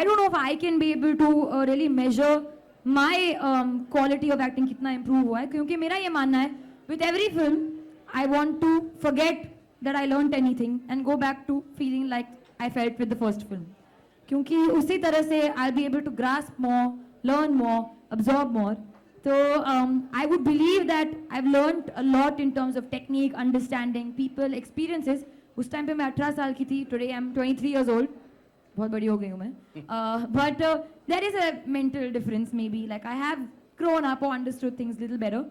I don't know if I can be able to really measure my quality of acting कितना improve हुआ है, क्योंकि मेरा ये मानना है with every film I want to forget that I learned anything and go back to feeling like I felt with the first film. क्योंकि उसी तरह से I'll be able to grasp more, learn more, absorb more. So I would believe that I've learned a lot in terms of technique, understanding, people, experiences. उस time पे मैं 18 साल की थी. Today I'm 23 years old. बहुत बड़ी हो गई हूँ मैं. But there is a mental difference maybe. Like I have grown up or understood things a little better.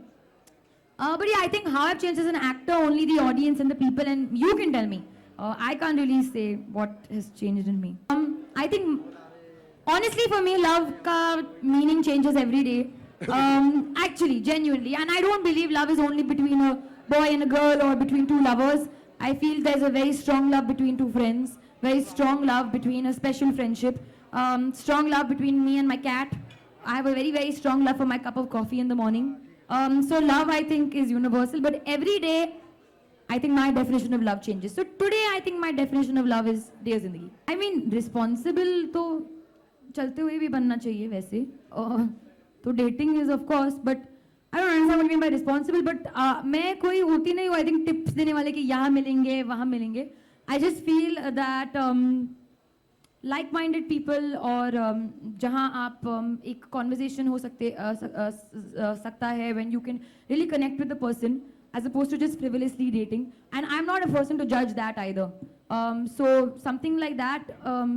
But yeah, I think how I've changed as an actor, only the audience and the people, and you can tell me. I can't really say what has changed in me. I think, honestly for me, love ka meaning changes every day. Actually, genuinely. And I don't believe love is only between a boy and a girl or between two lovers. I feel there's a very strong love between two friends, very strong love between a special friendship, strong love between me and my cat. I have a very, very strong love for my cup of coffee in the morning. So love, I think, is universal, but every day, I think my definition of love changes. So today, I think my definition of love is Dear Zindagi. I mean, responsible तो चलते हुए भी बनना चाहिए वैसे. तो dating is of course, but I don't understand what you mean by responsible. But मैं कोई होती नहीं हूँ. I think tips देने वाले कि यहाँ मिलेंगे, वहाँ मिलेंगे. I just feel that like-minded people और जहाँ आप एक conversation हो सकता है when you can really connect with the person as opposed to just frivolously dating. And I'm not a person to judge that either. So something like that,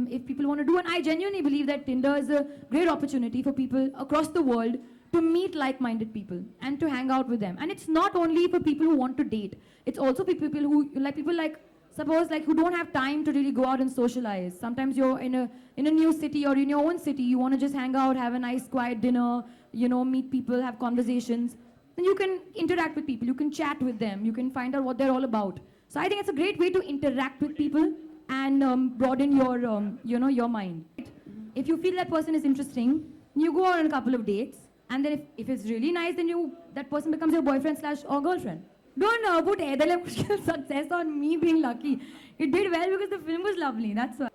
if people want to do, and I genuinely believe that Tinder is a great opportunity for people across the world to meet like-minded people and to hang out with them. And it's not only for people who want to date. It's also for people who suppose who don't have time to really go out and socialize. Sometimes you're in a new city or in your own city, you want to just hang out, have a nice quiet dinner, meet people, have conversations. Then you can interact with people, you can chat with them, you can find out what they're all about. So I think it's a great way to interact with people and broaden your, your mind. If you feel that person is interesting, you go on a couple of dates, and then if it's really nice, then that person becomes your boyfriend / or girlfriend. Don't put Edele Mushkil success on me being lucky. It did well because the film was lovely, that's why.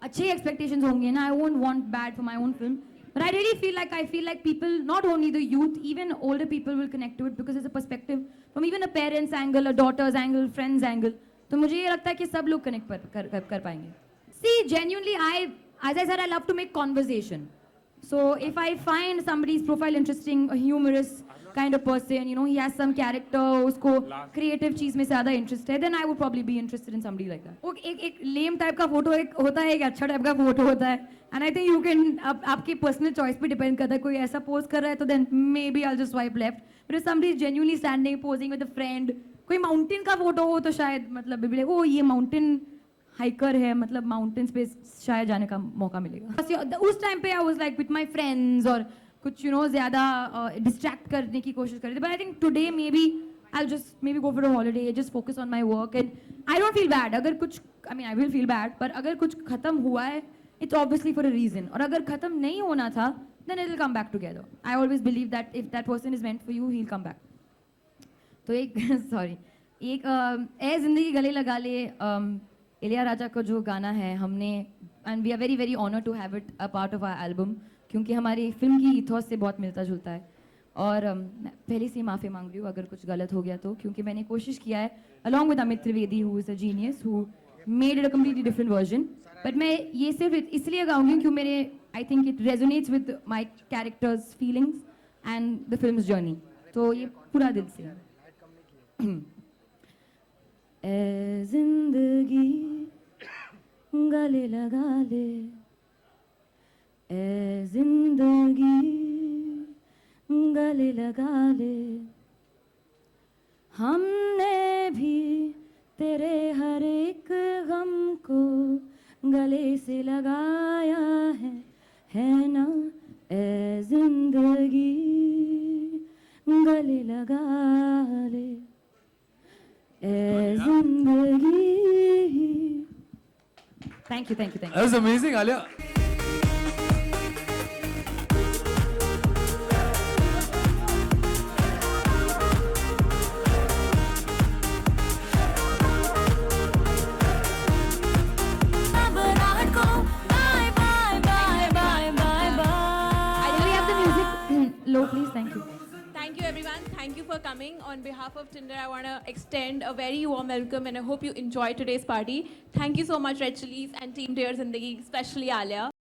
Achhe expectations honge na, I won't want bad for my own film. But I really feel like people, not only the youth, even older people will connect to it because it's a perspective from even a parent's angle, a daughter's angle, friend's angle. So मुझे ये लगता है कि सब लोग connect कर पाएंगे. See, genuinely, as I said, I love to make conversation. So if I find somebody's profile interesting, a humorous kind of person, he has some character, उसको creative चीज में ज़्यादा interest है, then I would probably be interested in somebody like that. एक lame type का photo होता है, एक अच्छा type का photo होता है, and I think you can आपकी personal choice पे depend करता है. कोई ऐसा pose कर रहा है तो then maybe I'll just swipe left. But if somebody is genuinely standing, posing with a friend, कोई mountain का photo हो तो शायद मतलब be like, oh ये mountain hiker है, मतलब mountains पे शायद जाने का मौका मिलेगा. उस time पे I was like with my friends और कुछ ज़्यादा distract करने की कोशिश कर रही थी. But I think today maybe I'll just maybe go for a holiday, just focus on my work, and I don't feel bad. अगर कुछ, I mean I will feel bad, पर अगर कुछ खत्म हुआ है, it's obviously for a reason. और अगर खत्म नहीं होना था, then it'll come back together. I always believe that if that person is meant for you, he'll come back. तो एक ए जिंदगी गले लगा ले इलियाराजा का जो गाना है, हमने, and we are very very honored to have it a part of our album, क्योंकि हमारी फिल्म की ethos से बहुत मिलता जुलता है. और मैं पहले से ही माफ़ी मांग रही हूँ अगर कुछ गलत हो गया तो, क्योंकि मैंने कोशिश किया है along with Amit Trivedi, who is a genius, who made it a completely different version. But मैं ये सिर्फ इसलिए गाऊंगी क्योंकि मेरे I think it resonates with my character's feelings and the film's journey. तो ये पूरा दिल से है. ए जिंदगी गले लगा ले, ए जिंदगी गले लगा ले, हमने भी तेरे हर एक गम को गले से लगाया है ना, ए जिंदगी गले लगा ले, ए जिंदगी. Thank you. That was amazing, Alia. thank you for coming. On behalf of Tinder, I want to extend a very warm welcome and I hope you enjoy today's party. Thank you so much, Red Chillies and Team Dear Zindagi, especially Alia.